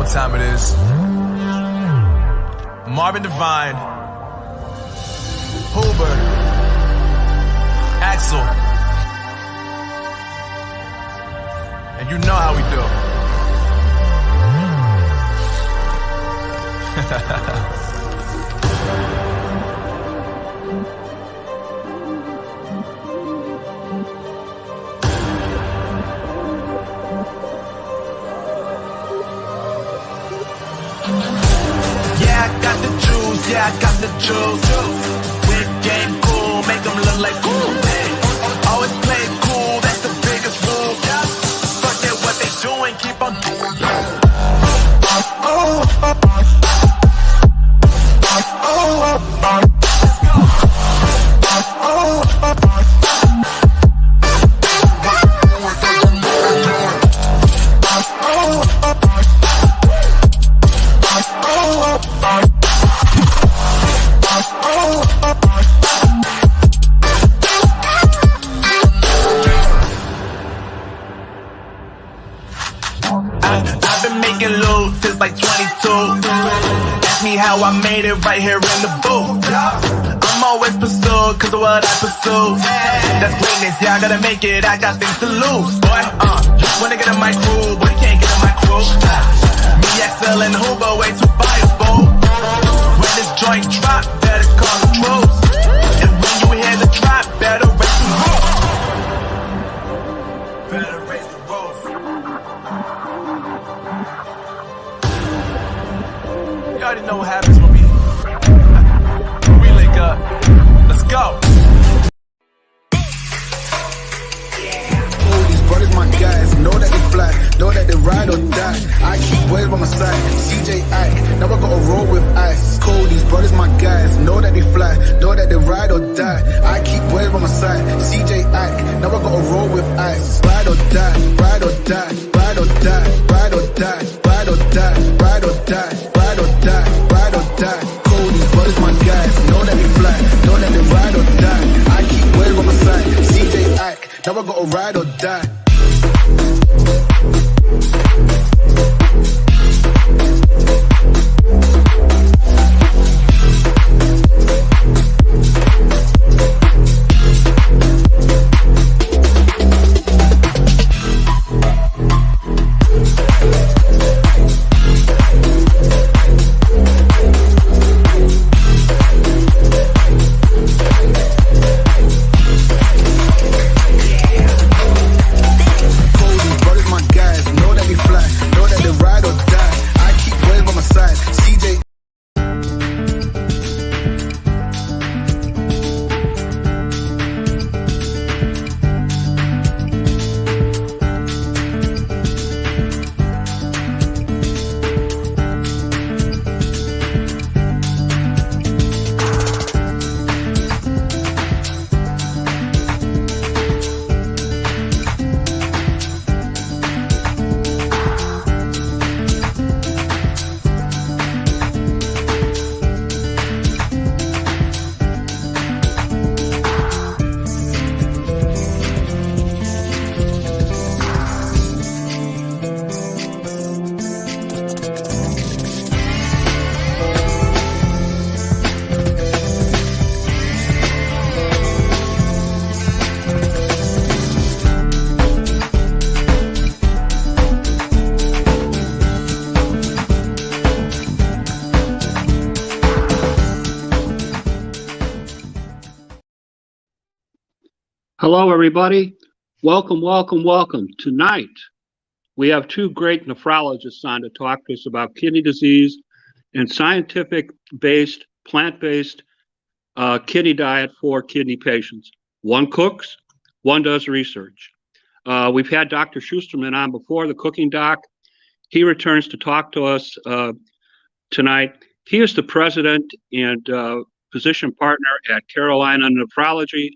what time it is. Marvin Devine, Huber, Axel, and you know how we do. Yeah, I got the juice. Whip game cool, make them look like cool. Always play cool, that's the biggest rule. Fuck that, what they doing, keep on doing that. Like 22. Ask me how I made it right here in the booth. I'm always pursued cause of what I pursue. That's greatness, yeah, I gotta make it, I got things to lose. Boy, wanna get in my crew, but you can't get in my crew. Me, Axel, and Huber, way too fireable. When this joint drop, better call the troops. And when you hear the drop, better raise the roof. Better raise the roof. You already know what happens when we link up. Let's go. All these brothers, my guys, know that they fly, know that they ride or die. I keep waves by my side, CJ Ike, now I gotta roll with ice. Cold, these brothers, my guys, know that they fly, know that they ride or die. I keep waves by my side, CJ Ike, now I gotta roll with ice. Ride or die, ride or die, ride or die, ride or die, ride or die, ride or die. Ride or die, ride or die. Cold, these brothers, my guys, know that they fly, know that they ride or die. I keep waves on my side, CJ Ike, now I gotta ride or die. Hello, everybody. Welcome, welcome, welcome. Tonight, we have two great nephrologists on to talk to us about kidney disease and scientific-based, plant-based kidney diet for kidney patients. One cooks, one does research. We've had Dr. Schusterman on before, the cooking doc. He returns to talk to us tonight. He is the president and physician partner at Carolina Nephrology,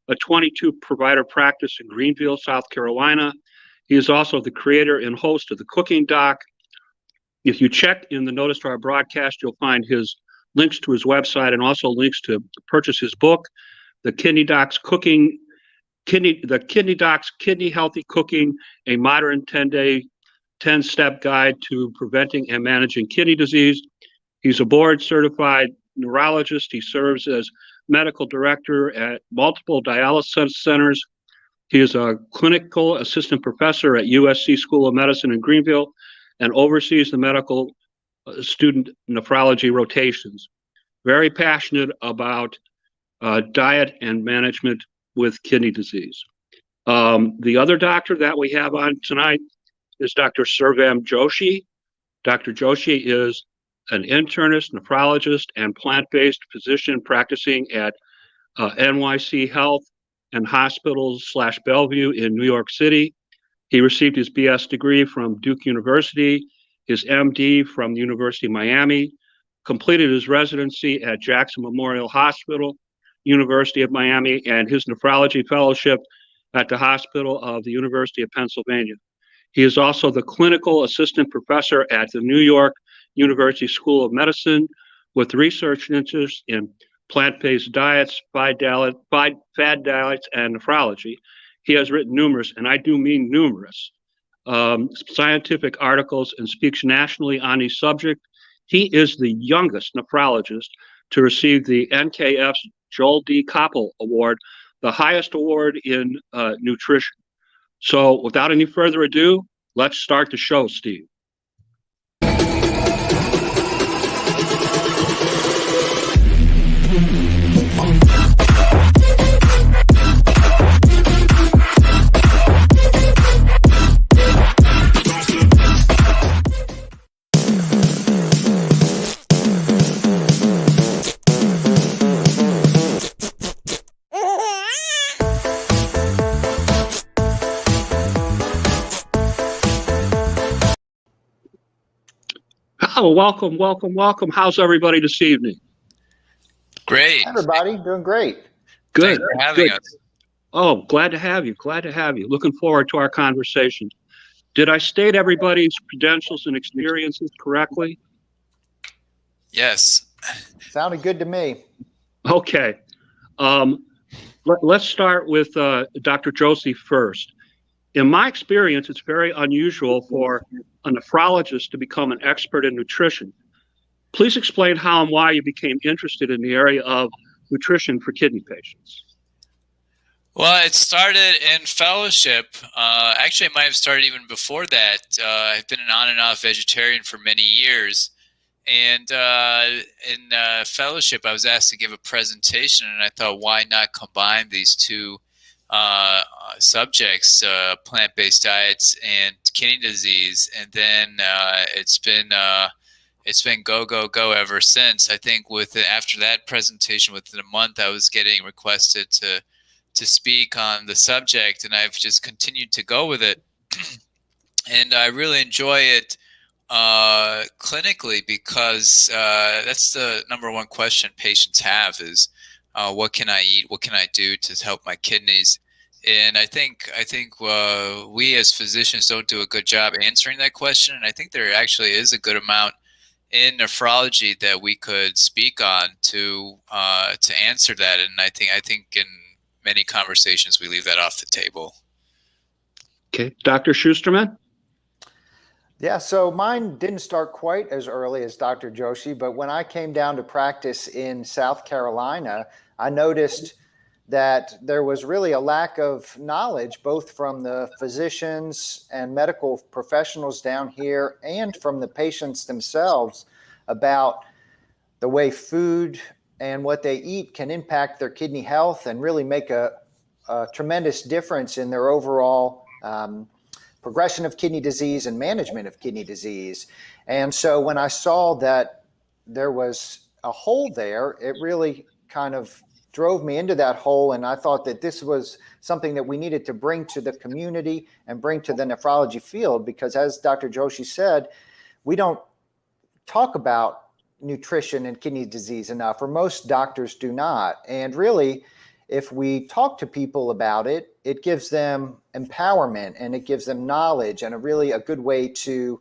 a 22-provider practice in Greenville, South Carolina. He is also the creator and host of the Cooking Doc. If you check in the notice to our broadcast, you'll find his links to his website and also links to purchase his book, The Kidney Doc's Kidney Healthy Cooking, a modern 10 10-Step Guide to Preventing and Managing Kidney Disease. He's a board-certified neurologist. He serves as medical director at multiple dialysis centers. He is a clinical assistant professor at USC School of Medicine in Greenville and oversees the medical student nephrology rotations. Very passionate about diet and management with kidney disease. The other doctor that we have on tonight is Dr. Sirvam Joshi. Dr. Joshi is an internist, nephrologist, and plant-based physician practicing at NYC Health and Hospitals / Bellevue in New York City. He received his BS degree from Duke University, his MD from the University of Miami, completed his residency at Jackson Memorial Hospital, University of Miami, and his nephrology fellowship at the Hospital of the University of Pennsylvania. He is also the clinical assistant professor at the New York University School of Medicine with research interests in plant-based diets, fad diets, and nephrology. He has written numerous, and I do mean numerous, scientific articles and speaks nationally on these subjects. He is the youngest nephrologist to receive the NKF's Joel D. Koppel Award, the highest award in nutrition. So without any further ado, let's start the show, Steve. Oh, welcome, welcome, welcome. How's everybody this evening? Great. Everybody doing great. Good. Thanks for having us. Oh, glad to have you. Glad to have you. Looking forward to our conversation. Did I state everybody's credentials and experiences correctly? Yes. Sounded good to me. Okay. Let's start with Dr. Joshi first. In my experience, it's very unusual for a nephrologist to become an expert in nutrition. Please explain how and why you became interested in the area of nutrition for kidney patients. Well, it started in fellowship. Actually, it might have started even before that. I've been an on and off vegetarian for many years. And in fellowship, I was asked to give a presentation, and I thought, why not combine these two subjects, plant-based diets and kidney disease? And then it's been go, go, go ever since. I think after that presentation, within a month, I was getting requested to speak on the subject, and I've just continued to go with it. And I really enjoy it clinically, because that's the number one question patients have is, what can I eat? What can I do to help my kidneys? And I think we as physicians don't do a good job answering that question. And I think there actually is a good amount in nephrology that we could speak on to answer that. And I think in many conversations we leave that off the table. Okay, Dr. Schusterman? Yeah, so mine didn't start quite as early as Dr. Joshi, but when I came down to practice in South Carolina, I noticed that there was really a lack of knowledge, both from the physicians and medical professionals down here and from the patients themselves, about the way food and what they eat can impact their kidney health and really make a tremendous difference in their overall progression of kidney disease and management of kidney disease. And so when I saw that there was a hole there, it really kind of drove me into that hole. And I thought that this was something that we needed to bring to the community and bring to the nephrology field, because as Dr. Joshi said, we don't talk about nutrition and kidney disease enough, or most doctors do not. And really, if we talk to people about it, it gives them empowerment and it gives them knowledge and a good way to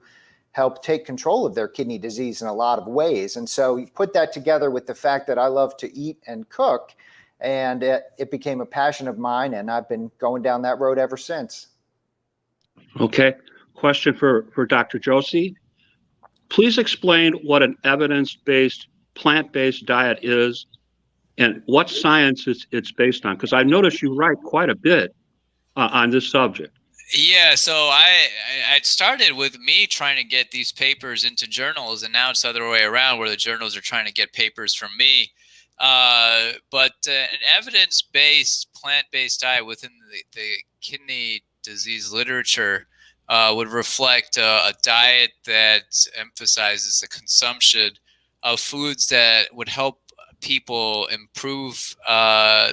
help take control of their kidney disease in a lot of ways. And so you put that together with the fact that I love to eat and cook, and it became a passion of mine, and I've been going down that road ever since. Okay. question for Dr. Joshi. Please explain what an evidence-based plant-based diet is and what science it's based on, because I noticed you write quite a bit on this subject. Yeah, so I started with me trying to get these papers into journals, and now it's the other way around, where the journals are trying to get papers from me. But an evidence-based plant-based diet within the kidney disease literature would reflect a diet that emphasizes the consumption of foods that would help people improve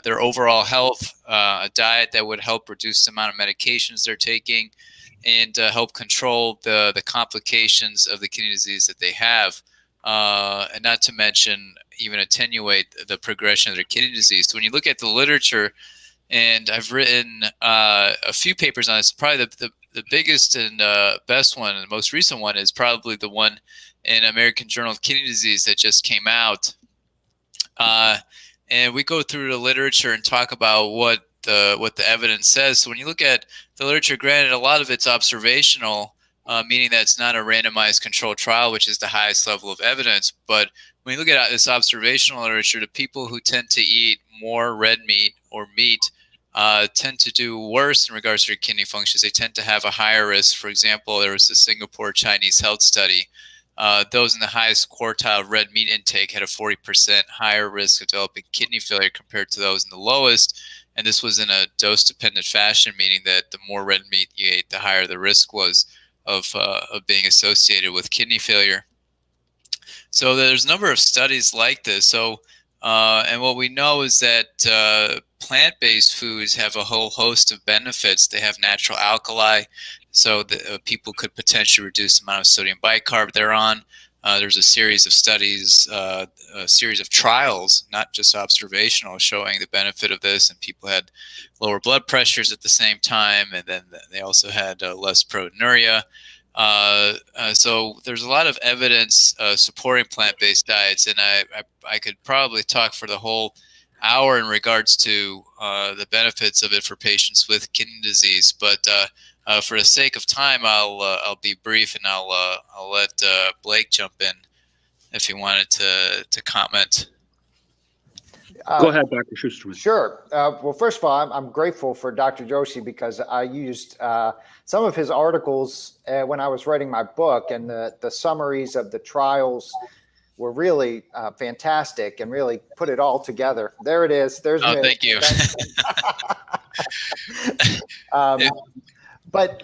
their overall health, a diet that would help reduce the amount of medications they're taking, and help control the complications of the kidney disease that they have, and not to mention even attenuate the progression of their kidney disease. So when you look at the literature, and I've written a few papers on this, probably the biggest and best one and the most recent one is probably the one in American Journal of Kidney Disease that just came out. And we go through the literature and talk about what the evidence says. So when you look at the literature, granted, a lot of it's observational, meaning that it's not a randomized controlled trial, which is the highest level of evidence. But when you look at this observational literature, the people who tend to eat more red meat or meat tend to do worse in regards to their kidney functions. They tend to have a higher risk. For example, there was the Singapore Chinese health study. Those in the highest quartile of red meat intake had a 40% higher risk of developing kidney failure compared to those in the lowest. And this was in a dose-dependent fashion, meaning that the more red meat you ate, the higher the risk was of being associated with kidney failure. So there's a number of studies like this. So, and what we know is that plant-based foods have a whole host of benefits. They have natural alkali, so that people could potentially reduce the amount of sodium bicarb they're on. There's a series of studies, a series of trials, not just observational, showing the benefit of this, and people had lower blood pressures at the same time, and then they also had less proteinuria. So there's a lot of evidence supporting plant-based diets, and I could probably talk for the whole hour in regards to the benefits of it for patients with kidney disease, but for the sake of time, I'll be brief, and I'll let Blake jump in if he wanted to comment. Go ahead, Dr. Schusterman. Sure. Well, first of all, I'm grateful for Dr. Joshi because I used some of his articles when I was writing my book, and the summaries of the trials were really fantastic and really put it all together. There it is. There's thank you. But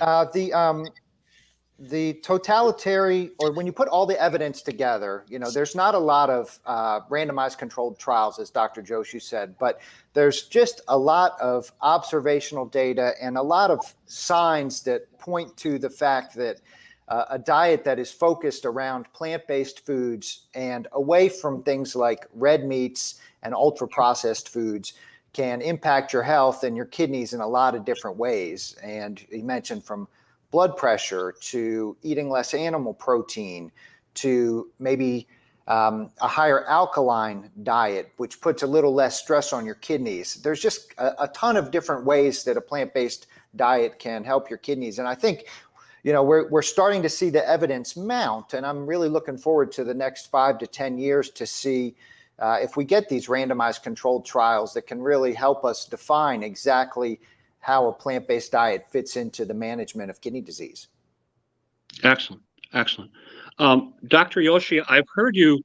the totality, or when you put all the evidence together, there's not a lot of randomized controlled trials, as Dr. Joshi said, but there's just a lot of observational data and a lot of signs that point to the fact that a diet that is focused around plant-based foods and away from things like red meats and ultra-processed foods can impact your health and your kidneys in a lot of different ways. And he mentioned from blood pressure to eating less animal protein to maybe a higher alkaline diet, which puts a little less stress on your kidneys. There's just a ton of different ways that a plant-based diet can help your kidneys. And I think, we're starting to see the evidence mount, and I'm really looking forward to the next 5 to 10 years to see if we get these randomized controlled trials that can really help us define exactly how a plant-based diet fits into the management of kidney disease. Excellent. Excellent. Dr. Joshi, I've heard you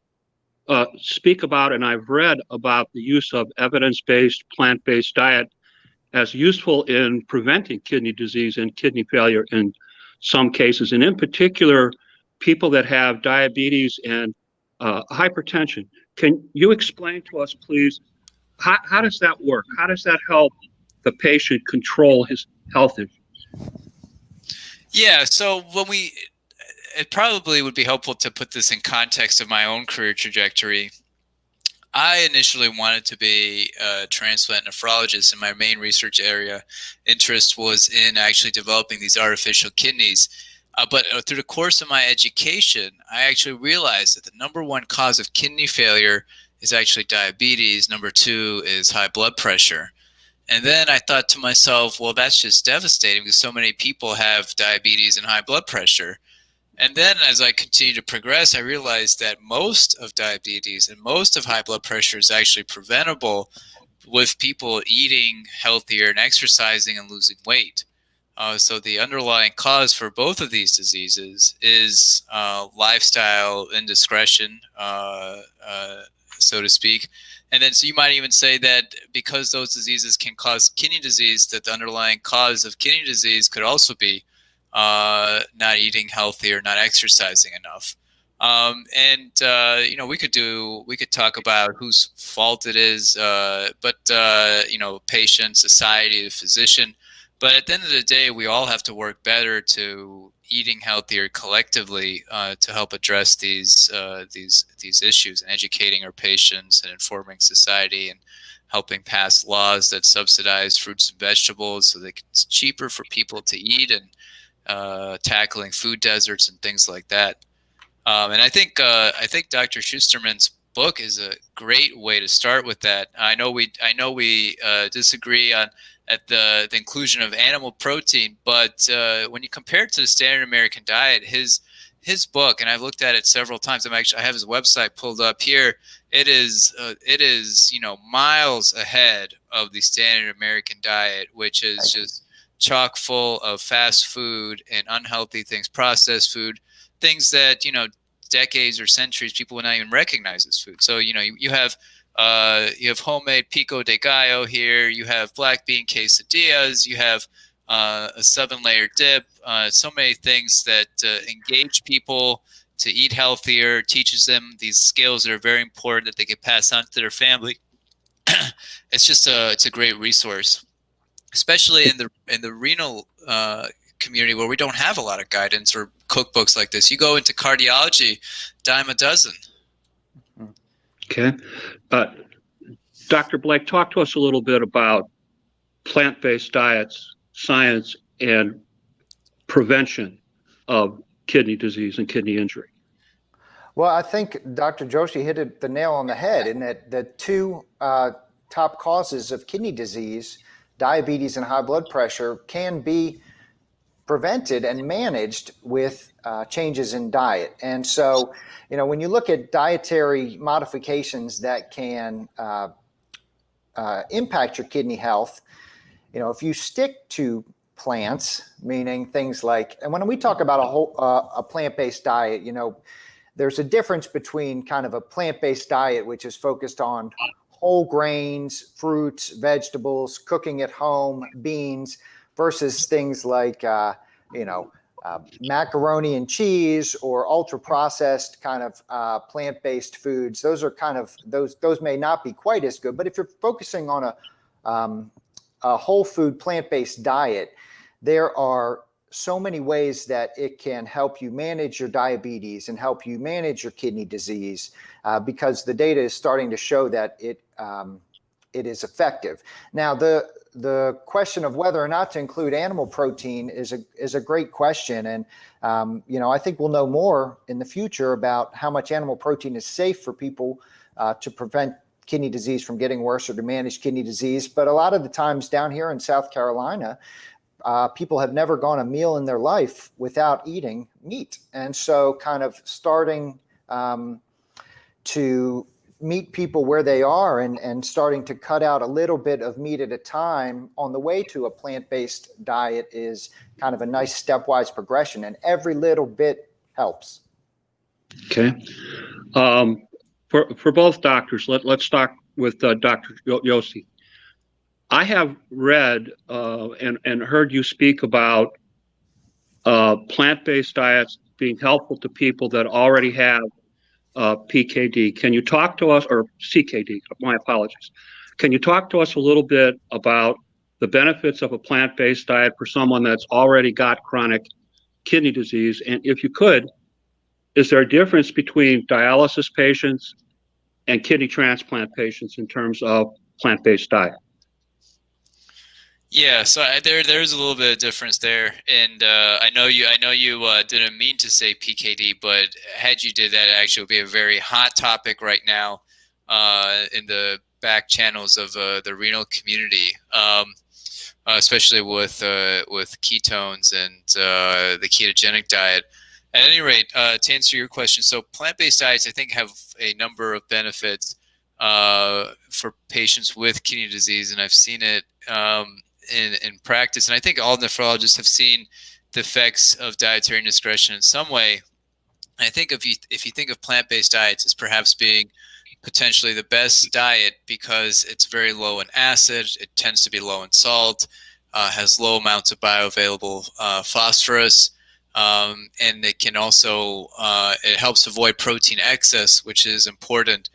speak about, and I've read about the use of evidence-based plant-based diet as useful in preventing kidney disease and kidney failure in some cases, and in particular, people that have diabetes and hypertension. Can you explain to us, please, how does that work? How does that help the patient control his health issues? Yeah, so it probably would be helpful to put this in context of my own career trajectory. I initially wanted to be a transplant nephrologist, and my main research area interest was in actually developing these artificial kidneys. But through the course of my education, I actually realized that the number one cause of kidney failure is actually diabetes. Number two is high blood pressure. And then I thought to myself, well, that's just devastating because so many people have diabetes and high blood pressure. And then as I continue to progress, I realized that most of diabetes and most of high blood pressure is actually preventable with people eating healthier and exercising and losing weight. So the underlying cause for both of these diseases is lifestyle indiscretion, so to speak. And then so you might even say that because those diseases can cause kidney disease, that the underlying cause of kidney disease could also be not eating healthy or not exercising enough. We could talk about whose fault it is, but patient, society, the physician. But at the end of the day, we all have to work better to eating healthier collectively to help address these issues, and educating our patients and informing society and helping pass laws that subsidize fruits and vegetables so that it's cheaper for people to eat, and tackling food deserts and things like that. And I think Dr. Schusterman's book is a great way to start with that. I know we disagree on at the inclusion of animal protein, but when you compare it to the standard American diet, his book, and I've looked at it several times. I have his website pulled up here. It is miles ahead of the standard American diet, which is just chock full of fast food and unhealthy things, processed food, things that decades or centuries people would not even recognize as food. So you have homemade pico de gallo here. You have black bean quesadillas. You have a 7-layer dip. So many things that engage people to eat healthier, teaches them these skills that are very important that they can pass on to their family. It's a great resource, especially in the renal community where we don't have a lot of guidance or cookbooks like this. You go into cardiology, dime a dozen. Okay. Dr. Blake, talk to us a little bit about plant-based diets, science, and prevention of kidney disease and kidney injury. Well, I think Dr. Joshi hit the nail on the head in that the two top causes of kidney disease, diabetes and high blood pressure, can be prevented and managed with changes in diet. And so, when you look at dietary modifications that can impact your kidney health, if you stick to plants, meaning things like, and when we talk about a plant-based diet, there's a difference between kind of a plant-based diet, which is focused on whole grains, fruits, vegetables, cooking at home, beans, versus things like, macaroni and cheese or ultra processed kind of plant-based foods. Those are kind of, those may not be quite as good, but if you're focusing on a whole food plant-based diet, there are so many ways that it can help you manage your diabetes and help you manage your kidney disease, because the data is starting to show that it is effective. Now, the question of whether or not to include animal protein is a great question, and I think we'll know more in the future about how much animal protein is safe for people to prevent kidney disease from getting worse or to manage kidney disease. But a lot of the times down here in South Carolina, people have never gone a meal in their life without eating meat. And so kind of starting to meet people where they are and starting to cut out a little bit of meat at a time on the way to a plant-based diet is kind of a nice stepwise progression, and every little bit helps. Okay. For both doctors, let's start with Dr. Joshi. I have read and heard you speak about plant-based diets being helpful to people that already have PKD. Can you talk to us, or CKD, my apologies. Can you talk to us a little bit about the benefits of a plant-based diet for someone that's already got chronic kidney disease? And if you could, is there a difference between dialysis patients and kidney transplant patients in terms of plant-based diet? Yeah, so there's a little bit of difference there, and I know you didn't mean to say PKD, but had you did that, it actually would be a very hot topic right now in the back channels of the renal community, especially with ketones and the ketogenic diet. At any rate, to answer your question, so plant-based diets, I think, have a number of benefits for patients with kidney disease, and I've seen it in practice. And I think all nephrologists have seen the effects of dietary indiscretion in some way. And I think if you think of plant-based diets as perhaps being potentially the best diet because it's very low in acid, it tends to be low in salt, has low amounts of bioavailable phosphorus, and it can also it helps avoid protein excess, which is important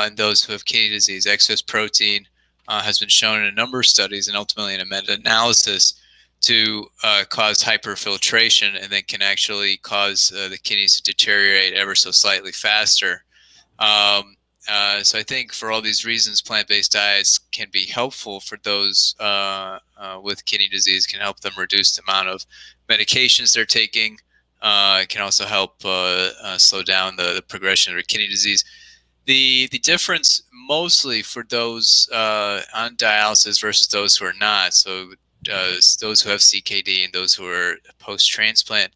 in those who have kidney disease. Excess protein has been shown in a number of studies and ultimately in a meta-analysis to cause hyperfiltration, and then can actually cause the kidneys to deteriorate ever so slightly faster. So I think for all these reasons, plant-based diets can be helpful for those with kidney disease, can help them reduce the amount of medications they're taking. It can also help slow down the progression of kidney disease. The difference mostly for those on dialysis versus those who are not, so those who have CKD and those who are post-transplant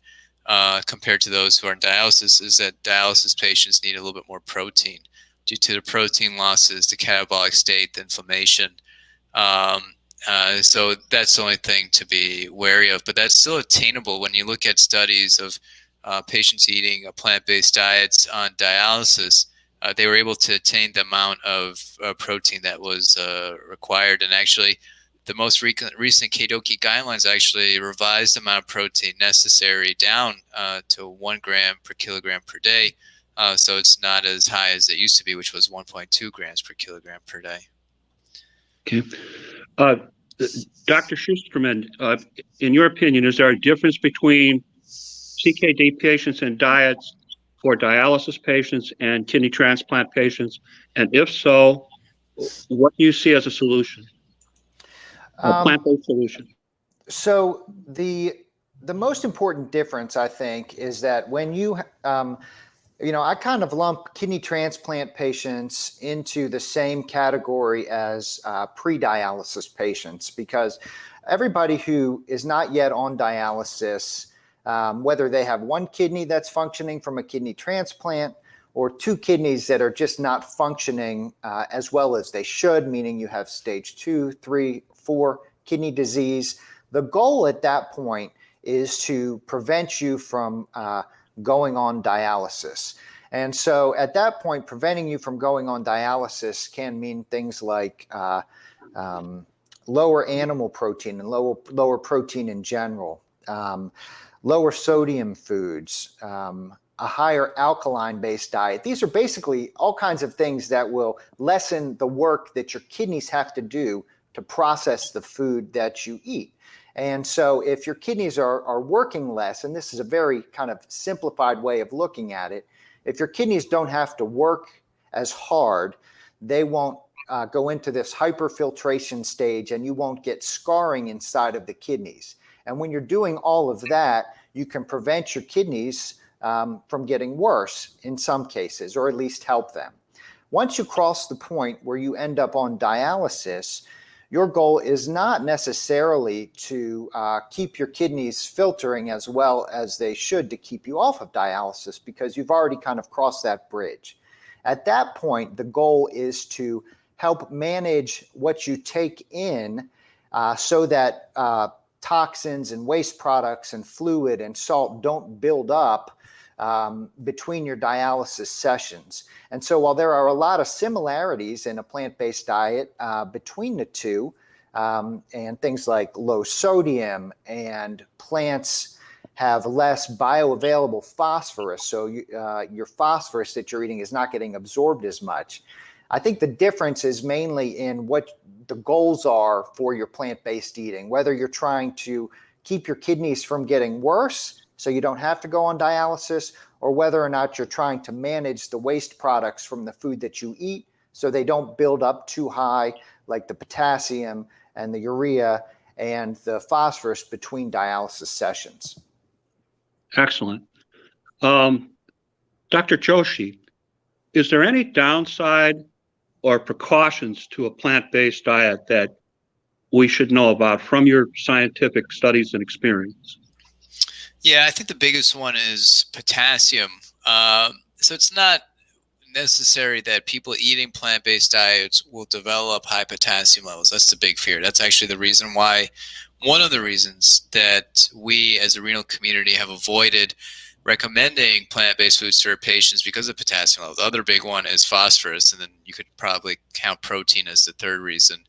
compared to those who are on dialysis, is that dialysis patients need a little bit more protein due to the protein losses, the catabolic state, the inflammation. So that's the only thing to be wary of, but that's still attainable when you look at studies of patients eating plant-based diets on dialysis. They were able to attain the amount of protein that was required. And actually, the most recent Ketogenic guidelines actually revised the amount of protein necessary down to 1 gram per kilogram per day. So it's not as high as it used to be, which was 1.2 grams per kilogram per day. Okay. Dr. Schusterman, in your opinion, is there a difference between CKD patients and diets for dialysis patients and kidney transplant patients? And if so, what do you see as a solution? A plant-based solution. So the most important difference, I think, is that when you I kind of lump kidney transplant patients into the same category as pre-dialysis patients, because everybody who is not yet on dialysis, whether they have one kidney that's functioning from a kidney transplant or two kidneys that are just not functioning as well as they should, meaning you have stage 2, 3, 4 kidney disease, the goal at that point is to prevent you from going on dialysis. And so at that point, preventing you from going on dialysis can mean things like lower animal protein and lower protein in general, lower sodium foods, a higher alkaline-based diet. These are basically all kinds of things that will lessen the work that your kidneys have to do to process the food that you eat. And so if your kidneys are working less, and this is a very kind of simplified way of looking at it, if your kidneys don't have to work as hard, they won't go into this hyperfiltration stage, and you won't get scarring inside of the kidneys. And when you're doing all of that, you can prevent your kidneys from getting worse in some cases, or at least help them. Once you cross the point where you end up on dialysis, your goal is not necessarily to keep your kidneys filtering as well as they should to keep you off of dialysis, because you've already kind of crossed that bridge. At that point, the goal is to help manage what you take in so that toxins and waste products and fluid and salt don't build up between your dialysis sessions. And so while there are a lot of similarities in a plant-based diet between the two, and things like low sodium, and plants have less bioavailable phosphorus, so your phosphorus that you're eating is not getting absorbed as much. I think the difference is mainly in what the goals are for your plant-based eating, whether you're trying to keep your kidneys from getting worse so you don't have to go on dialysis, or whether or not you're trying to manage the waste products from the food that you eat so they don't build up too high, like the potassium and the urea and the phosphorus between dialysis sessions. Excellent. Dr. Joshi, is there any downside or precautions to a plant-based diet that we should know about from your scientific studies and experience? Yeah, I think the biggest one is potassium. So it's not necessary that people eating plant-based diets will develop high potassium levels. That's the big fear. That's actually the reason why, one of the reasons that we as a renal community have avoided recommending plant-based foods to our patients, because of potassium levels. The other big one is phosphorus, and then you could probably count protein as the third reason.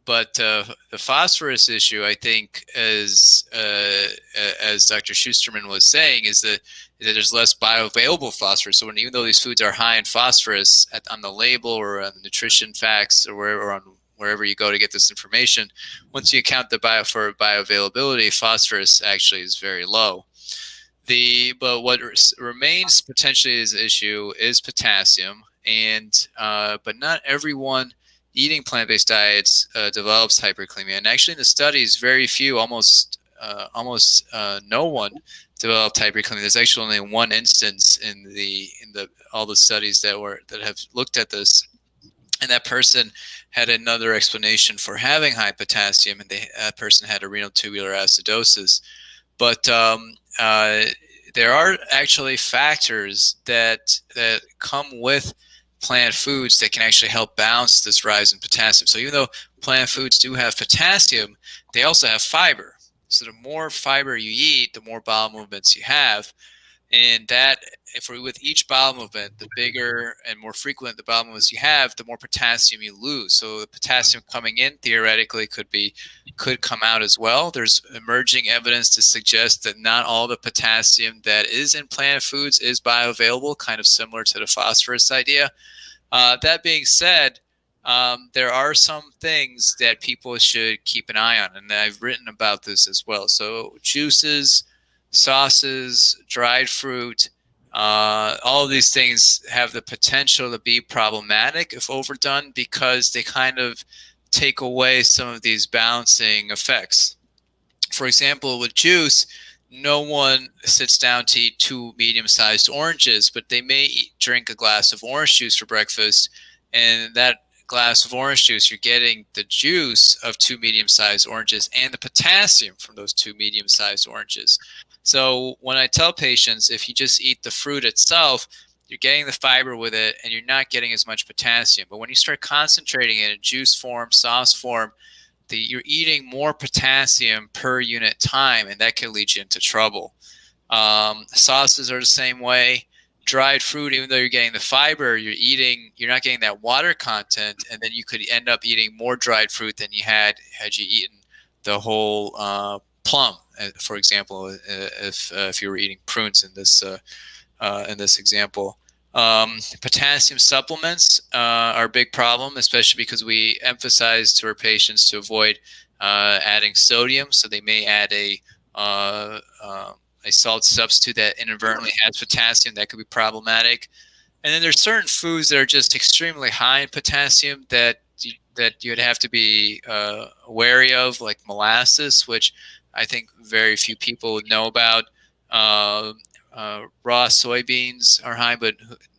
But the phosphorus issue, I think, as Dr. Schusterman was saying, is that there's less bioavailable phosphorus. So even though these foods are high in phosphorus on the label or on the nutrition facts or wherever you go to get this information, once you account for bioavailability, phosphorus actually is very low. But what remains potentially as an issue is potassium, but not everyone eating plant-based diets develops hyperkalemia. And actually in the studies, very few, almost no one developed hyperkalemia. There's actually only one instance in all the studies that have looked at this, and that person had another explanation for having high potassium, and that person had a renal tubular acidosis. But there are actually factors that come with plant foods that can actually help balance this rise in potassium. So even though plant foods do have potassium, they also have fiber. So the more fiber you eat, the more bowel movements you have. And that, with each bowel movement, the bigger and more frequent the bowel movements you have, the more potassium you lose. So the potassium coming in theoretically could come out as well. There's emerging evidence to suggest that not all the potassium that is in plant foods is bioavailable, kind of similar to the phosphorus idea. That being said, there are some things that people should keep an eye on, and I've written about this as well. So juices, sauces, dried fruit, all of these things have the potential to be problematic if overdone, because they kind of take away some of these balancing effects. For example, with juice, no one sits down to eat 2 medium-sized oranges, but they may drink a glass of orange juice for breakfast, and that glass of orange juice, you're getting the juice of 2 medium-sized oranges and the potassium from those 2 medium-sized oranges. So when I tell patients, if you just eat the fruit itself, you're getting the fiber with it and you're not getting as much potassium. But when you start concentrating it in juice form, sauce form, you're eating more potassium per unit time, and that can lead you into trouble. Sauces are the same way. Dried fruit, even though you're getting the fiber, you're not getting that water content, and then you could end up eating more dried fruit than you had you eaten the whole plum, for example, if you were eating prunes in this example. Potassium supplements are a big problem, especially because we emphasize to our patients to avoid adding sodium. So they may add a salt substitute that inadvertently has potassium. That could be problematic. And then there's certain foods that are just extremely high in potassium that you'd have to be wary of, like molasses, which I think very few people would know about. Raw soybeans are high, but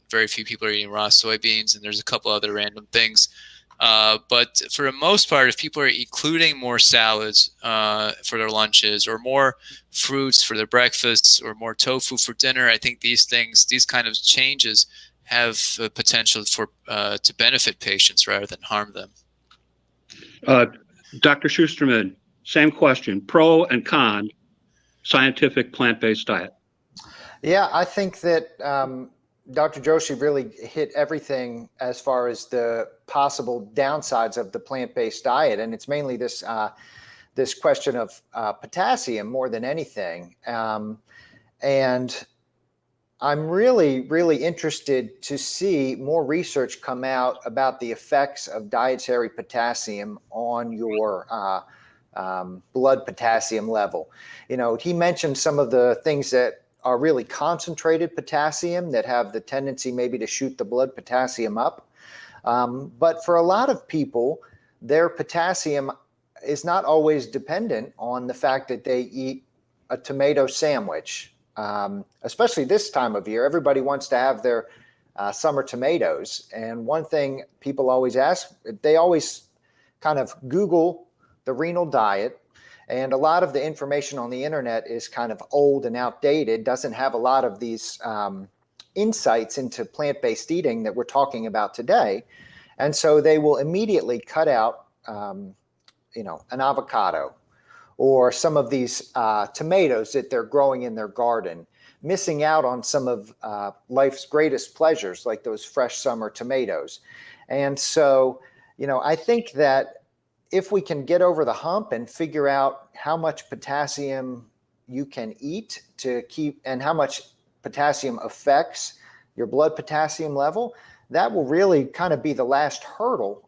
very few people are eating raw soybeans, and there's a couple other random things. But for the most part, if people are including more salads for their lunches, or more fruits for their breakfasts, or more tofu for dinner, I think these kind of changes have the potential to benefit patients rather than harm them. Dr. Schusterman, same question, pro and con scientific plant-based diet. Yeah, I think that Dr. Joshi really hit everything as far as the possible downsides of the plant-based diet, and it's mainly this question of potassium more than anything. And I'm really interested to see more research come out about the effects of dietary potassium on your blood potassium level. You know, he mentioned some of the things that are really concentrated potassium that have the tendency maybe to shoot the blood potassium up. But for a lot of people, their potassium is not always dependent on the fact that they eat a tomato sandwich. Especially this time of year, everybody wants to have their summer tomatoes. And one thing people always ask, they always kind of Google the renal diet. And a lot of the information on the internet is kind of old and outdated, doesn't have a lot of these insights into plant-based eating that we're talking about today. And so they will immediately cut out, an avocado or some of these tomatoes that they're growing in their garden, missing out on some of life's greatest pleasures, like those fresh summer tomatoes. And so, I think that if we can get over the hump and figure out how much potassium you can eat to keep, and how much potassium affects your blood potassium level, that will really kind of be the last hurdle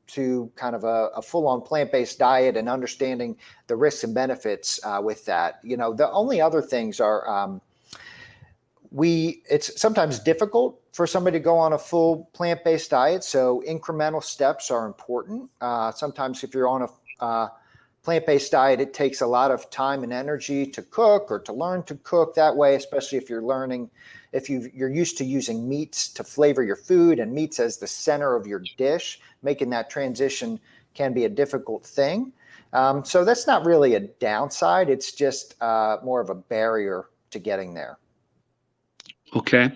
to kind of a full-on plant-based diet and understanding the risks and benefits with that. The only other things are it's sometimes difficult for somebody to go on a full plant-based diet, so incremental steps are important. Sometimes if you're on a plant-based diet, it takes a lot of time and energy to cook or to learn to cook that way, especially if you're used to using meats to flavor your food and meats as the center of your dish. Making that transition can be a difficult thing. So that's not really a downside. It's just more of a barrier to getting there. Okay.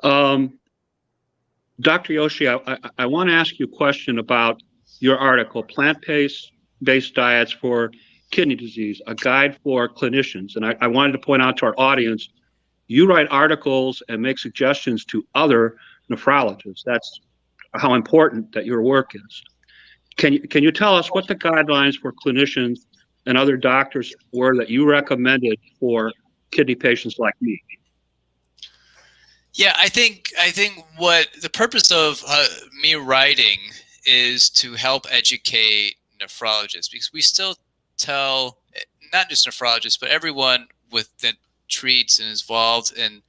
Dr. Joshi, I want to ask you a question about your article, Plant-Based Diets for Kidney Disease, a guide for clinicians. And I wanted to point out to our audience, you write articles and make suggestions to other nephrologists. That's how important that your work is. Can you tell us what the guidelines for clinicians and other doctors were that you recommended for kidney patients like me? Yeah, I think what the purpose of me writing is to help educate nephrologists, because we still tell not just nephrologists, but everyone that treats and is involved in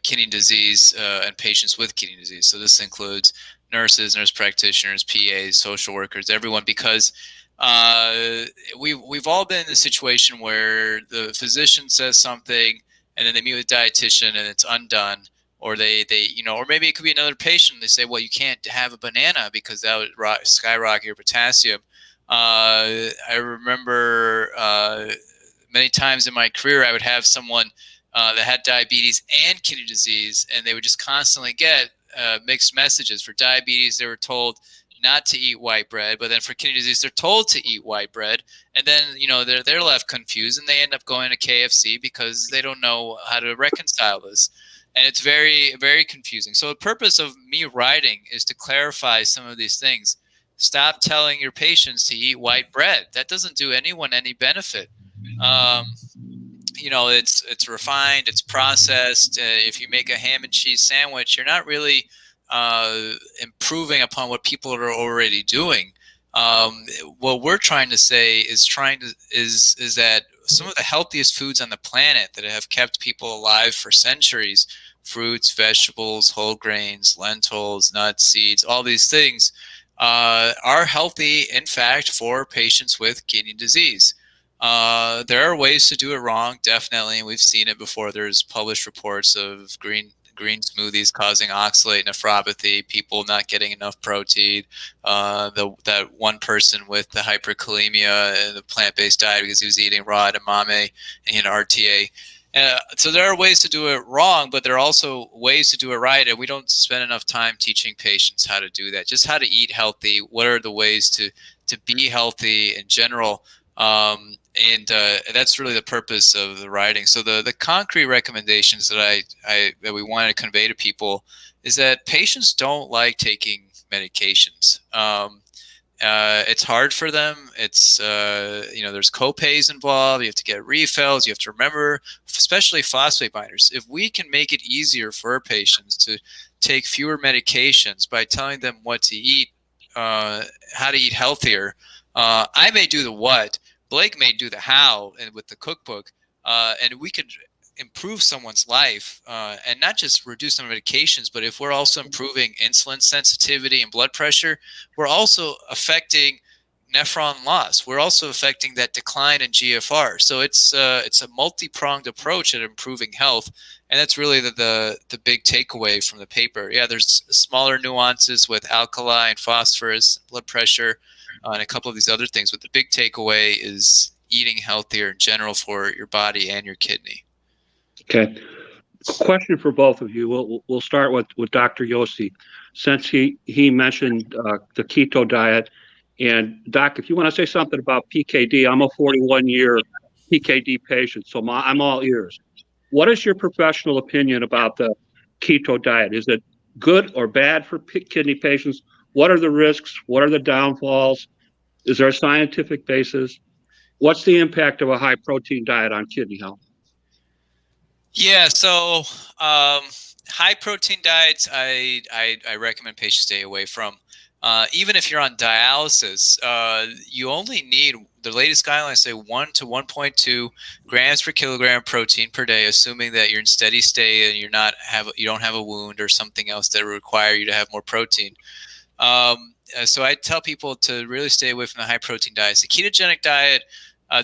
kidney disease and patients with kidney disease. So this includes nurses, nurse practitioners, PAs, social workers, everyone, because we've all been in the situation where the physician says something and then they meet with a dietitian and it's undone, or they or maybe it could be another patient. They say, well, you can't have a banana because that would skyrocket your potassium. I remember many times in my career, I would have someone that had diabetes and kidney disease, and they would just constantly get mixed messages. For diabetes, they were told not to eat white bread, but then for kidney disease, they're told to eat white bread, and then they're left confused, and they end up going to KFC because they don't know how to reconcile this, and it's very, very confusing. So the purpose of me writing is to clarify some of these things. Stop telling your patients to eat white bread. That doesn't do anyone any benefit. It's refined, it's processed. If you make a ham and cheese sandwich, you're not really improving upon what people are already doing. What we're trying to say is that some of the healthiest foods on the planet that have kept people alive for centuries, fruits, vegetables, whole grains, lentils, nuts, seeds, all these things are healthy, in fact, for patients with kidney disease. There are ways to do it wrong, definitely, and we've seen it before. There's published reports of green smoothies causing oxalate nephropathy, people not getting enough protein, that one person with the hyperkalemia and the plant-based diet because he was eating raw edamame and he had RTA. So there are ways to do it wrong, but there are also ways to do it right, and we don't spend enough time teaching patients how to do that. Just how to eat healthy, what are the ways to be healthy in general, and that's really the purpose of the writing. So the concrete recommendations that that we want to convey to people is that patients don't like taking medications. It's hard for them. It's there's co-pays involved. You have to get refills. You have to remember, especially phosphate binders. If we can make it easier for our patients to take fewer medications by telling them what to eat, how to eat healthier, I may do the what, Blake may do the how, and with the cookbook, and we could improve someone's life, and not just reduce some medications, but if we're also improving insulin sensitivity and blood pressure, we're also affecting nephron loss. We're also affecting that decline in GFR. So it's a multi-pronged approach at improving health, and that's really the big takeaway from the paper. Yeah, there's smaller nuances with alkali and phosphorus, blood pressure, and a couple of these other things, but the big takeaway is eating healthier in general for your body and your kidney. Okay. Question for both of you. We'll start with Dr. Joshi, since he mentioned the keto diet. And Doc, if you want to say something about PKD, I'm a 41-year PKD patient, so I'm all ears. What is your professional opinion about the keto diet? Is it good or bad for kidney patients? What are the risks? What are the downfalls? Is there a scientific basis? What's the impact of a high protein diet on kidney health? Yeah, so high protein diets, I recommend patients stay away from. Even if you're on dialysis, you only need, the latest guidelines say 1 to 1.2 grams per kilogram protein per day, assuming that you're in steady state and you don't have a wound or something else that would require you to have more protein. So I tell people to really stay away from the high protein diets. The ketogenic diet,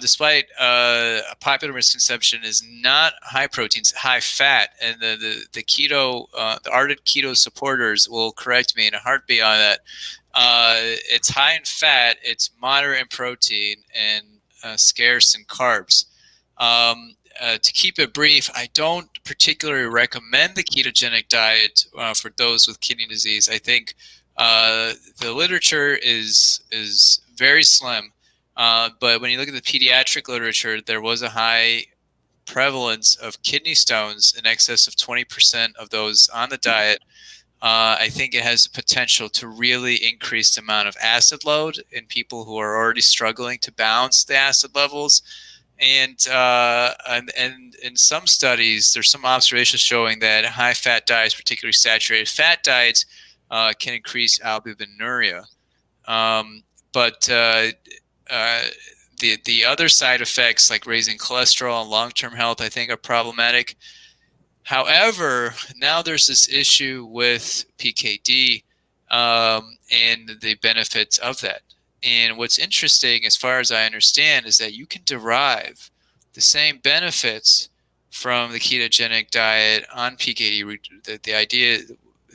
despite a popular misconception, is not high protein, it's high fat. And the keto, the ardent keto supporters will correct me in a heartbeat on that. It's high in fat, it's moderate in protein, and scarce in carbs. To keep it brief, I don't particularly recommend the ketogenic diet for those with kidney disease. I think the literature is very slim. But when you look at the pediatric literature, there was a high prevalence of kidney stones, in excess of 20% of those on the diet. I think it has the potential to really increase the amount of acid load in people who are already struggling to balance the acid levels. And in some studies, there's some observations showing that high-fat diets, particularly saturated fat diets, can increase albuminuria. But the other side effects, like raising cholesterol and long-term health, I think are problematic. However, now there's this issue with PKD and the benefits of that. And what's interesting, as far as I understand, is that you can derive the same benefits from the ketogenic diet on PKD. The idea,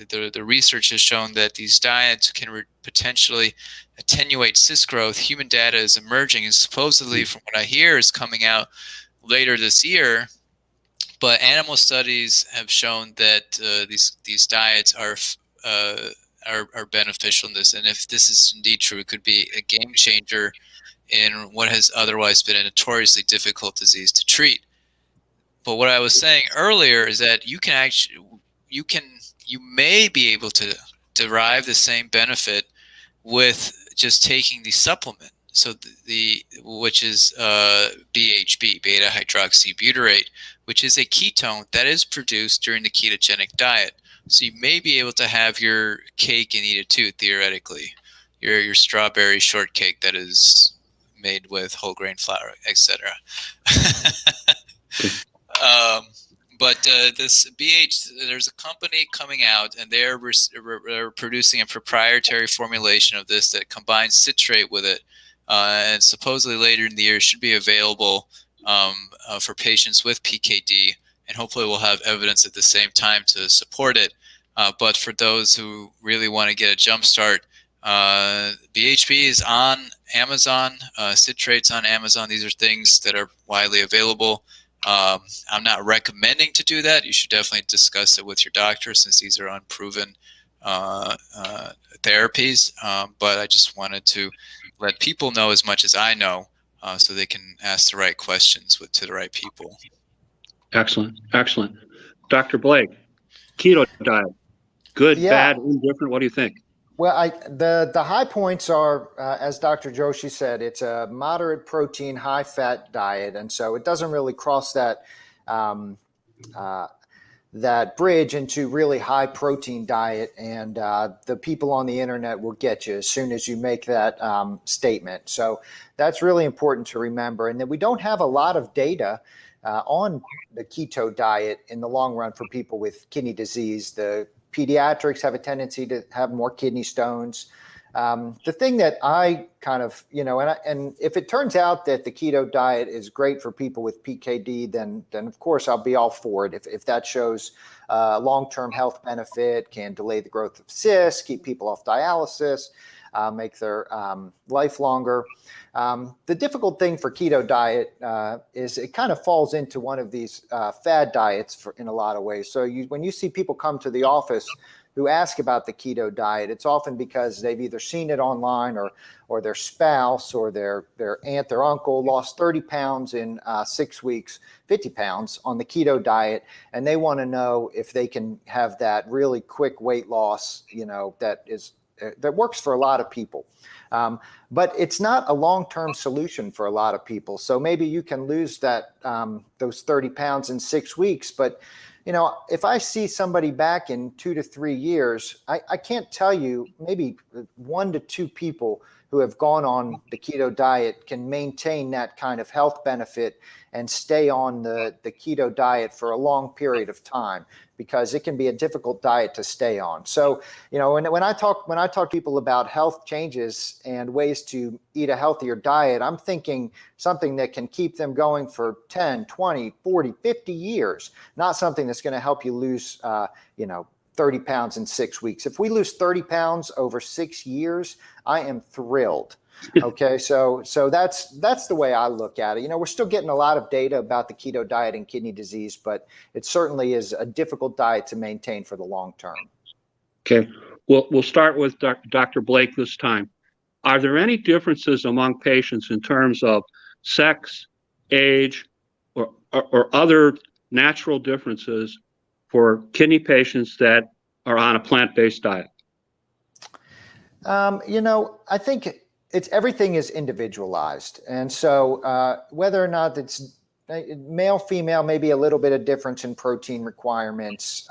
the research has shown that these diets can potentially attenuate cyst growth. Human data is emerging, and supposedly, from what I hear, is coming out later this year. But animal studies have shown that these diets are beneficial in this, and if this is indeed true, it could be a game changer in what has otherwise been a notoriously difficult disease to treat. But what I was saying earlier is that you may be able to derive the same benefit with just taking the supplement. So which is BHB, beta hydroxybutyrate, which is a ketone that is produced during the ketogenic diet. So you may be able to have your cake and eat it too, theoretically. Your strawberry shortcake that is made with whole grain flour, etc. But this there's a company coming out, and they're producing a proprietary formulation of this that combines citrate with it, and supposedly later in the year should be available for patients with PKD, and hopefully we'll have evidence at the same time to support it. But for those who really want to get a jump start, BHB is on Amazon, citrate's on Amazon. These are things that are widely available. I'm not recommending to do that. You should definitely discuss it with your doctor, since these are unproven therapies. But I just wanted to let people know as much as I know, so they can ask the right questions to the right people. Excellent. Excellent. Dr. Blake, keto diet, good, bad, indifferent, what do you think? Well, the high points are, as Dr. Joshi said, it's a moderate protein, high fat diet. And so it doesn't really cross that that bridge into really high protein diet. And the people on the internet will get you as soon as you make that statement. So that's really important to remember. And then we don't have a lot of data on the keto diet in the long run for people with kidney disease. The pediatrics have a tendency to have more kidney stones. The thing that I kind of, and if it turns out that the keto diet is great for people with PKD, then of course I'll be all for it. If that shows long-term health benefit, can delay the growth of cysts, keep people off dialysis, make their life longer. The difficult thing for keto diet is it kind of falls into one of these fad diets in a lot of ways. So when you see people come to the office who ask about the keto diet, it's often because they've either seen it online or their spouse or their aunt, their uncle lost 30 pounds in 6 weeks, 50 pounds on the keto diet. And they want to know if they can have that really quick weight loss, that works for a lot of people. But it's not a long-term solution for a lot of people. So maybe you can lose those 30 pounds in 6 weeks, but if I see somebody back in 2 to 3 years, I can't tell you, maybe 1 to 2 people who have gone on the keto diet can maintain that kind of health benefit and stay on the keto diet for a long period of time, because it can be a difficult diet to stay on. So, when I talk to people about health changes and ways to eat a healthier diet, I'm thinking something that can keep them going for 10, 20, 40, 50 years, not something that's going to help you lose, 30 pounds in 6 weeks. If we lose 30 pounds over 6 years, I am thrilled. Okay, so that's the way I look at it. We're still getting a lot of data about the keto diet and kidney disease, but it certainly is a difficult diet to maintain for the long term. Okay, we'll start with Dr. Blake this time. Are there any differences among patients in terms of sex, age, or other natural differences for kidney patients that are on a plant-based diet? I think everything is individualized. And so whether or not it's male, female, maybe a little bit of difference in protein requirements,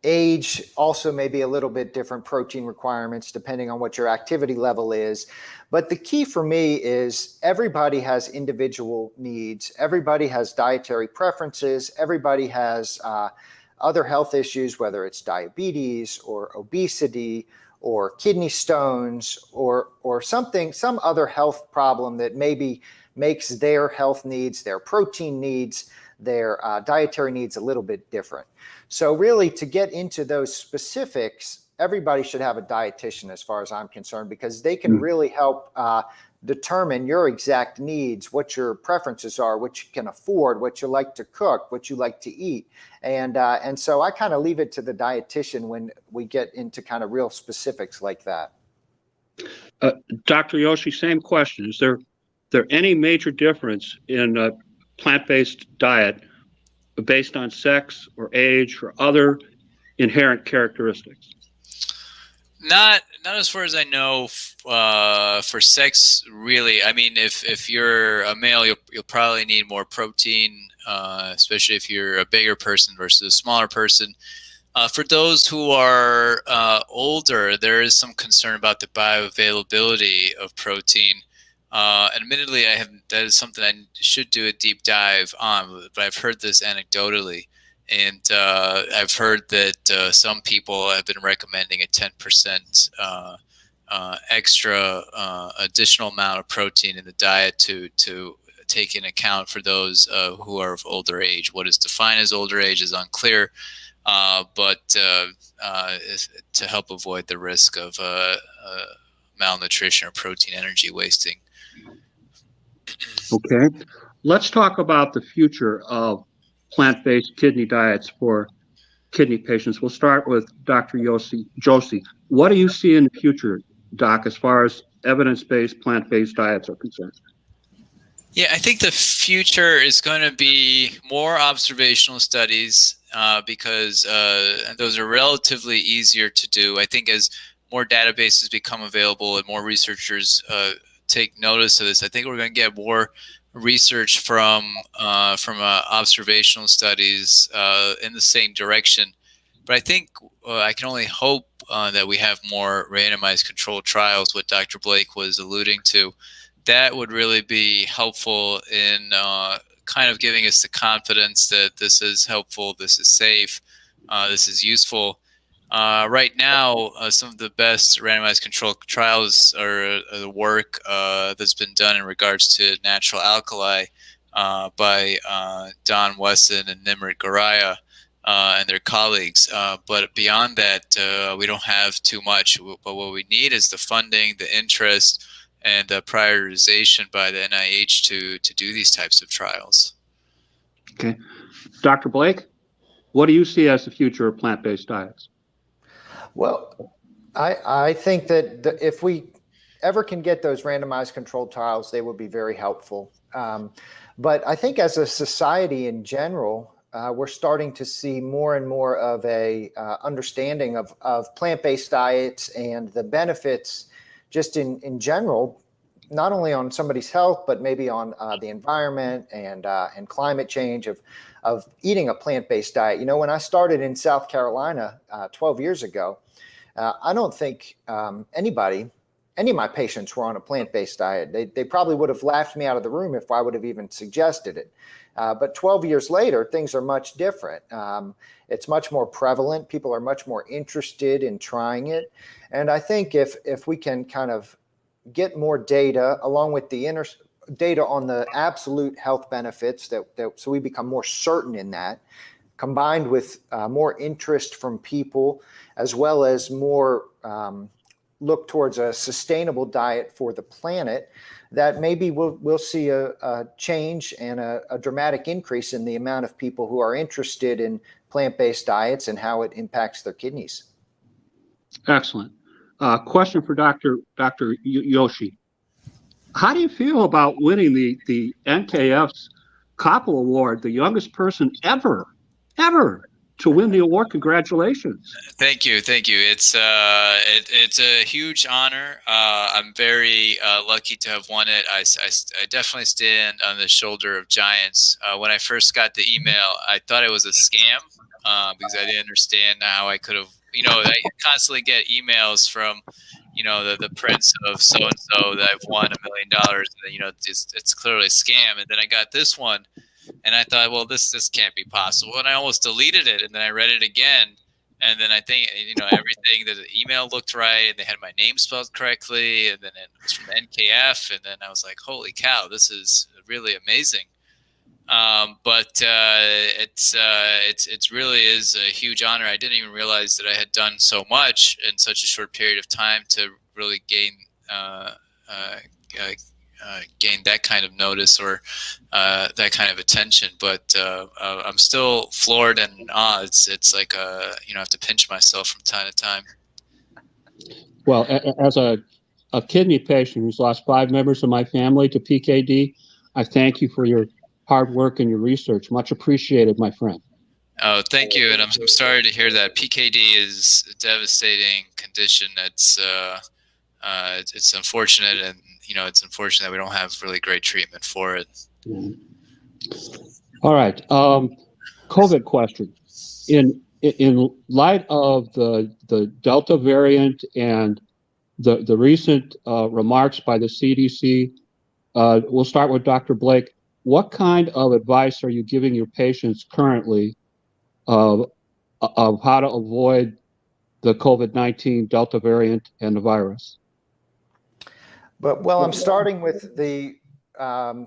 age also maybe a little bit different protein requirements depending on what your activity level is. But the key for me is everybody has individual needs. Everybody has dietary preferences. Everybody has other health issues, whether it's diabetes or obesity or kidney stones or some other health problem that maybe makes their health needs, their protein needs, their dietary needs a little bit different. So really, to get into those specifics, everybody should have a dietitian as far as I'm concerned, because they can really help determine your exact needs, what your preferences are, what you can afford, what you like to cook, what you like to eat. And so I kind of leave it to the dietitian when we get into kind of real specifics like that. Dr. Joshi, same question. Is there any major difference in a plant-based diet based on sex or age or other inherent characteristics? Not as far as I know. For sex, really. I mean, if you're a male, you'll probably need more protein, especially if you're a bigger person versus a smaller person. For those who are older, there is some concern about the bioavailability of protein. Admittedly, that is something I should do a deep dive on, but I've heard this anecdotally. And I've heard that some people have been recommending a 10% extra additional amount of protein in the diet to take into account for those who are of older age. What is defined as older age is unclear, but to help avoid the risk of malnutrition or protein energy wasting. Okay, let's talk about the future of plant-based kidney diets for kidney patients. We'll start with Dr. Joshi. What do you see in the future, Doc, as far as evidence-based plant-based diets are concerned? Yeah, I think the future is going to be more observational studies because those are relatively easier to do. I think as more databases become available and more researchers take notice of this, I think we're going to get more research from observational studies in the same direction. But I think I can only hope that we have more randomized controlled trials, what Dr. Blake was alluding to. That would really be helpful in kind of giving us the confidence that this is helpful, this is safe, this is useful. Right now, some of the best randomized controlled trials are the work that's been done in regards to natural alkali by Don Wesson and Nimrit Garaya and their colleagues. But beyond that, we don't have too much. But what we need is the funding, the interest, and the prioritization by the NIH to do these types of trials. Okay. Dr. Blake, what do you see as the future of plant-based diets? Well, I think that if we ever can get those randomized controlled trials, they will be very helpful. But I think as a society in general, we're starting to see more and more of a understanding of plant-based diets and the benefits just in general, not only on somebody's health, but maybe on the environment and climate change of eating a plant-based diet. You know, when I started in South Carolina 12 years ago, I don't think any of my patients were on a plant-based diet. They probably would have laughed me out of the room if I would have even suggested it. But 12 years later, things are much different. It's much more prevalent. People are much more interested in trying it. And I think if we can kind of get more data along with the data on the absolute health benefits so we become more certain in that, combined with more interest from people, as well as more look towards a sustainable diet for the planet, that maybe we'll see a change and a dramatic increase in the amount of people who are interested in plant-based diets and how it impacts their kidneys. Excellent. Question for Dr. Joshi. How do you feel about winning the NKF's Koppel Award, the youngest person ever to win the award? Congratulations. Thank you. It's a huge honor. I'm very lucky to have won it. I definitely stand on the shoulder of giants. When I first got the email, I thought it was a scam because I didn't understand how I could have, I constantly get emails from, the prince of so-and-so that I've won $1 million. And, it's clearly a scam. And then I got this one. And I thought, well, this can't be possible. And I almost deleted it. And then I read it again. And then I think, everything, the email looked right. And they had my name spelled correctly. And then it was from NKF. And then I was like, holy cow, this is really amazing. But it's really is a huge honor. I didn't even realize that I had done so much in such a short period of time to really gain that kind of notice or that kind of attention. But I'm still floored and in awe. It's like I have to pinch myself from time to time. Well, as a kidney patient who's lost 5 members of my family to PKD, I thank you for your hard work and your research. Much appreciated, my friend. Oh, thank you. And I'm sorry to hear that. PKD is a devastating condition. It's unfortunate, and it's unfortunate that we don't have really great treatment for it. Mm-hmm. All right. COVID question. In light of the Delta variant and the recent remarks by the CDC, we'll start with Dr. Blake. What kind of advice are you giving your patients currently of how to avoid the COVID-19 Delta variant and the virus? Well, I'm starting with the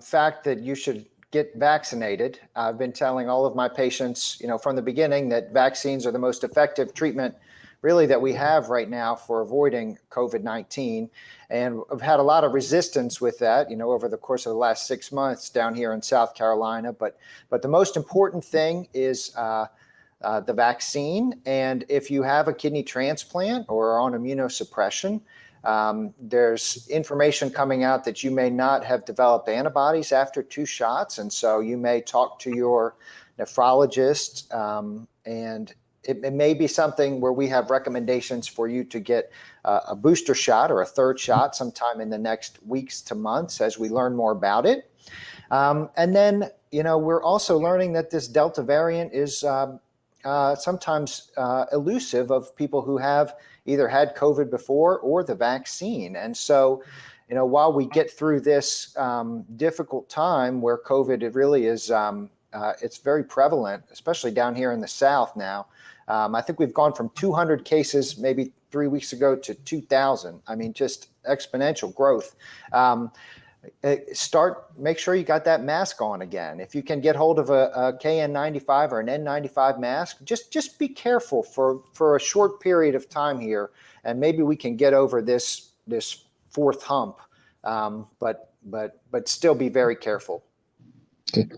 fact that you should get vaccinated. I've been telling all of my patients, from the beginning that vaccines are the most effective treatment really that we have right now for avoiding COVID-19. And I've had a lot of resistance with that, over the course of the last 6 months down here in South Carolina. But the most important thing is the vaccine. And if you have a kidney transplant or are on immunosuppression, there's information coming out that you may not have developed antibodies after 2 shots. And so you may talk to your nephrologist, and it may be something where we have recommendations for you to get a booster shot or a 3rd shot sometime in the next weeks to months as we learn more about it. And then, we're also learning that this Delta variant is sometimes elusive of people who have either had COVID before or the vaccine. And so, while we get through this difficult time where COVID, it really is it's very prevalent, especially down here in the South now. I think we've gone from 200 cases maybe 3 weeks ago to 2,000. I mean, just exponential growth. Make sure you got that mask on again. If you can get hold of a KN95 or an N95 mask, just be careful for a short period of time here, and maybe we can get over this fourth hump. But still be very careful. Okay.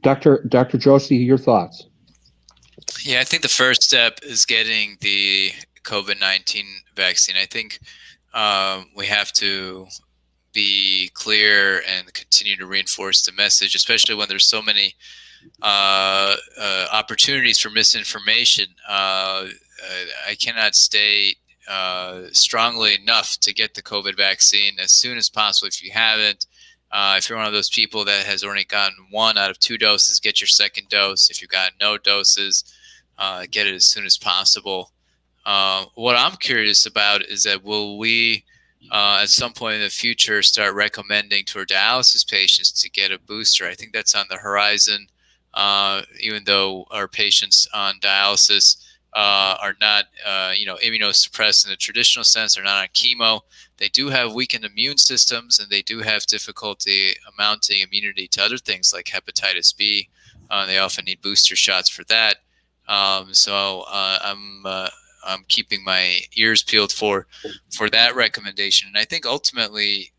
Dr. Joshi, your thoughts? Yeah, I think the first step is getting the COVID-19 vaccine. I think we have to be clear and continue to reinforce the message, especially when there's so many opportunities for misinformation. I cannot state strongly enough to get the COVID vaccine as soon as possible. If you haven't, if you're one of those people that has only gotten 1 out of 2 doses, get your second dose. If you've got no doses, get it as soon as possible. What I'm curious about is that will we at some point in the future start recommending to our dialysis patients to get a booster? I think that's on the horizon, even though our patients on dialysis are not immunosuppressed in the traditional sense. They're not on chemo. They do have weakened immune systems, and they do have difficulty mounting immunity to other things like hepatitis B. They often need booster shots for that. So I'm keeping my ears peeled for that recommendation. And I think ultimately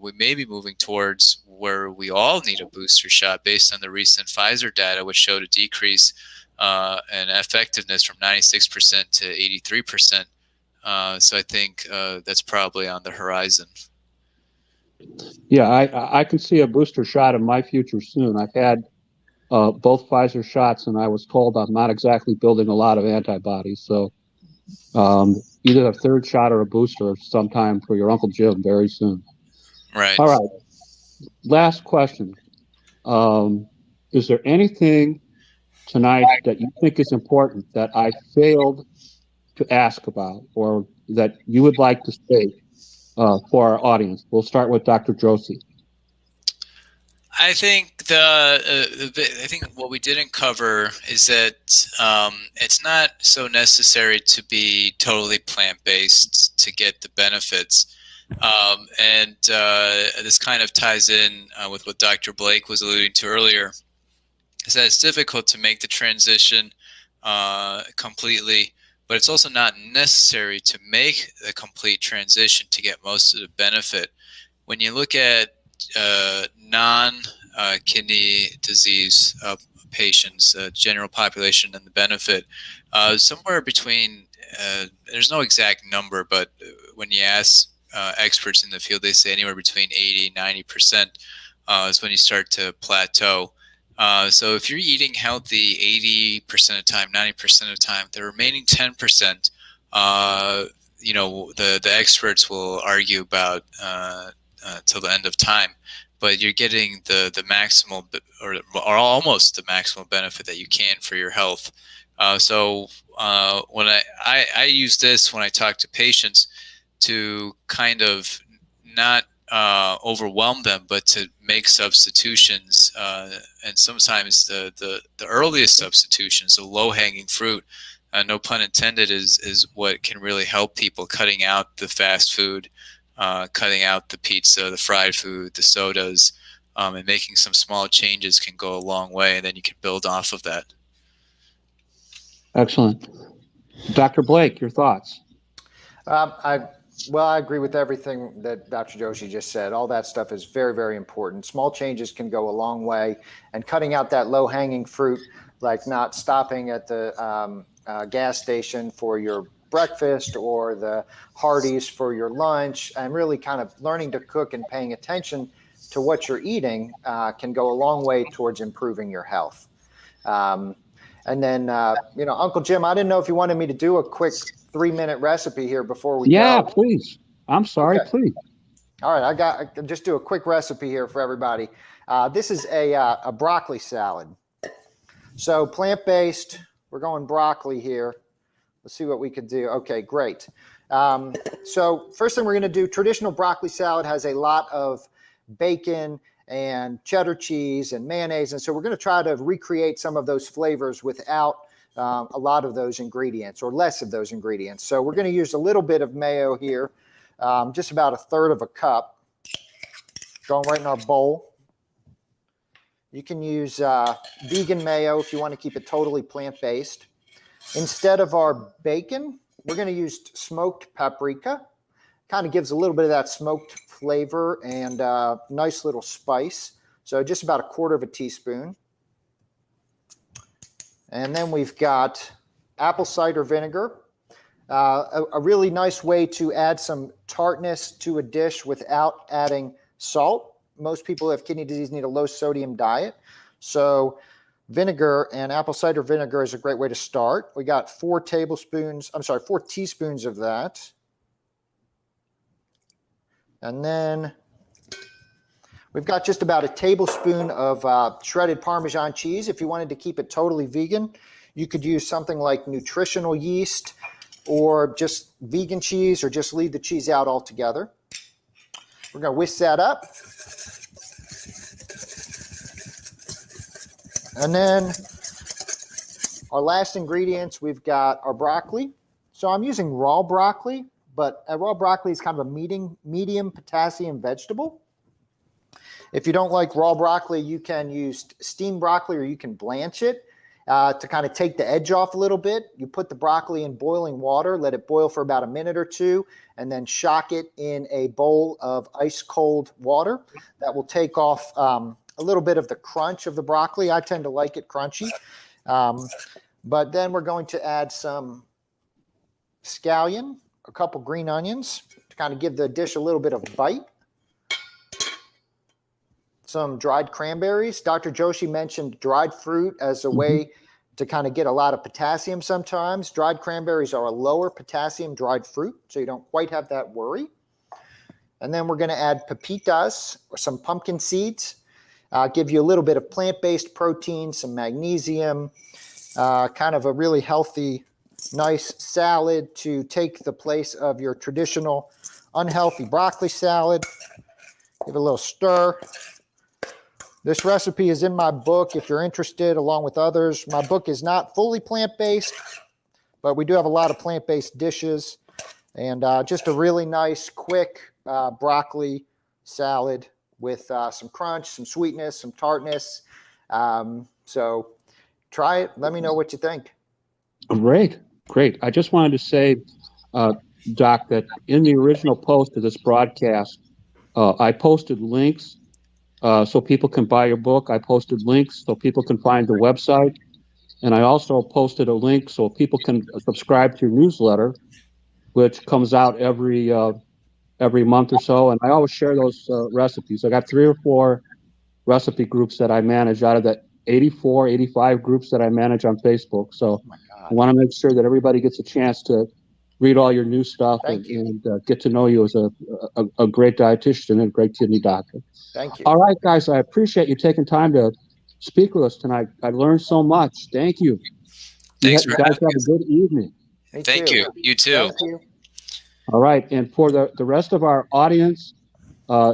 we may be moving towards where we all need a booster shot based on the recent Pfizer data, which showed a decrease in effectiveness from 96% to 83%. So I think that's probably on the horizon. Yeah, I can see a booster shot in my future soon. I've had both Pfizer shots, and I was told I'm not exactly building a lot of antibodies. So either a third shot or a booster sometime for your Uncle Jim very soon. Right. All right. Last question. Is there anything tonight that you think is important that I failed to ask about, or that you would like to state for our audience? We'll start with Dr. Joshi. I think I think what we didn't cover is that it's not so necessary to be totally plant-based to get the benefits. And this kind of ties in with what Dr. Blake was alluding to earlier, is that it's difficult to make the transition completely, but it's also not necessary to make the complete transition to get most of the benefit. When you look at non-kidney disease patients, general population, and the benefit, somewhere between, there's no exact number, but when you ask experts in the field, they say anywhere between 80 and 90% is when you start to plateau. So if you're eating healthy 80% of the time, 90% of the time, the remaining 10%, the experts will argue about till the end of time, but you're getting the maximal or almost the maximal benefit that you can for your health. So when I use this when I talk to patients to kind of not overwhelm them, but to make substitutions, and sometimes the earliest substitutions, the low-hanging fruit, no pun intended, is what can really help people, cutting out the fast food, cutting out the pizza, the fried food, the sodas, and making some small changes can go a long way, and then you can build off of that. Excellent. Dr. Blake, your thoughts? I agree with everything that Dr. Joshi just said. All that stuff is very, very important. Small changes can go a long way, and cutting out that low-hanging fruit, like not stopping at the gas station for your breakfast or the Hardee's for your lunch, and really kind of learning to cook and paying attention to what you're eating can go a long way towards improving your health. And then, Uncle Jim, I didn't know if you wanted me to do a quick 3-minute recipe here before we go. Yeah, please. I'm sorry, Okay. please. All right, I can just do a quick recipe here for everybody. This is a broccoli salad. So plant-based, we're going broccoli here. Let's see what we could do. Okay, great. So first thing we're going to do, traditional broccoli salad has a lot of bacon and cheddar cheese and mayonnaise. And so we're going to try to recreate some of those flavors without a lot of those ingredients, or less of those ingredients. So we're going to use a little bit of mayo here, just about 1/3 cup, going right in our bowl. You can use vegan mayo if you want to keep it totally plant-based. Instead of our bacon, we're going to use smoked paprika. Kind of gives a little bit of that smoked flavor and nice little spice. So just about 1/4 teaspoon. And then we've got apple cider vinegar. A really nice way to add some tartness to a dish without adding salt. Most people who have kidney disease need a low sodium diet. So vinegar and apple cider vinegar is a great way to start. We got 4 teaspoons of that. And then we've got just about a tablespoon of shredded Parmesan cheese. If you wanted to keep it totally vegan, you could use something like nutritional yeast, or just vegan cheese, or just leave the cheese out altogether. We're going to whisk that up. And then our last ingredients, we've got our broccoli. So I'm using raw broccoli, but raw broccoli is kind of a medium potassium vegetable. If you don't like raw broccoli, you can use steamed broccoli, or you can blanch it to kind of take the edge off a little bit. You put the broccoli in boiling water, let it boil for about 1 minute or 2, and then shock it in a bowl of ice cold water. That will take off a little bit of the crunch of the broccoli. I tend to like it crunchy. But then we're going to add some scallion, a couple green onions to kind of give the dish a little bit of bite. Some dried cranberries. Dr. Joshi mentioned dried fruit as a way to kind of get a lot of potassium sometimes. Dried cranberries are a lower potassium dried fruit, so you don't quite have that worry. And then we're going to add pepitas, or some pumpkin seeds. Give you a little bit of plant-based protein, some magnesium, kind of a really healthy, nice salad to take the place of your traditional unhealthy broccoli salad. Give it a little stir. This recipe is in my book if you're interested, along with others. My book is not fully plant-based, but we do have a lot of plant-based dishes, and just a really nice, quick broccoli salad with some crunch, some sweetness, some tartness. So try it. Let me know what you think. Great. I just wanted to say, Doc, that in the original post of this broadcast, I posted links so people can buy your book. I posted links so people can find the website. And I also posted a link so people can subscribe to your newsletter, which comes out every month or so. And I always share those recipes. I got 3 or 4 recipe groups that I manage out of the 85 groups that I manage on Facebook. So I want to make sure that everybody gets a chance to read all your new stuff and get to know you as a great dietitian and a great kidney doctor. Thank you. All right, guys, I appreciate you taking time to speak with us tonight. I learned so much. Thank you. Thanks you for guys having have a good evening. Thank you. You too. Thank you. All right, and for the rest of our audience,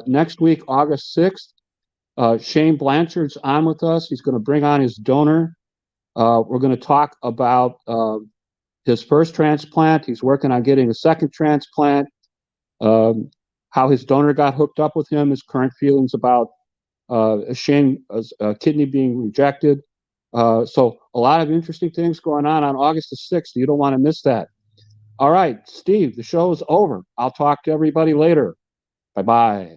next week, August 6th, Shane Blanchard's on with us. He's going to bring on his donor. We're going to talk about his first transplant. He's working on getting a second transplant, how his donor got hooked up with him, his current feelings about Shane's kidney being rejected. So a lot of interesting things going on August the 6th. You don't want to miss that. All right, Steve, the show is over. I'll talk to everybody later. Bye-bye.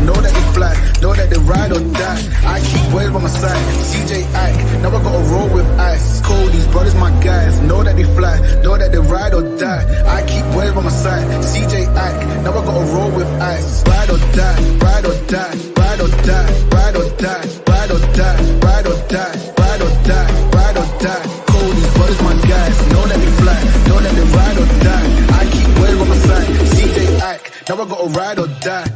know that they fly, know that they ride or die. I keep boys by my side, CJ Ike, now I gotta roll with ice. Cold, these brothers my guys, know that they fly, know that they ride or die. I keep boys by my side, CJ Ike, now I gotta roll with ice. Ride or die, ride or die, ride or die, ride or die, ride or die, ride or die, ride or die, ride or die. Cold, these brothers my guys, know that they fly, know that they ride or die. I keep boys by my side, CJ Ike, now I gotta ride or die.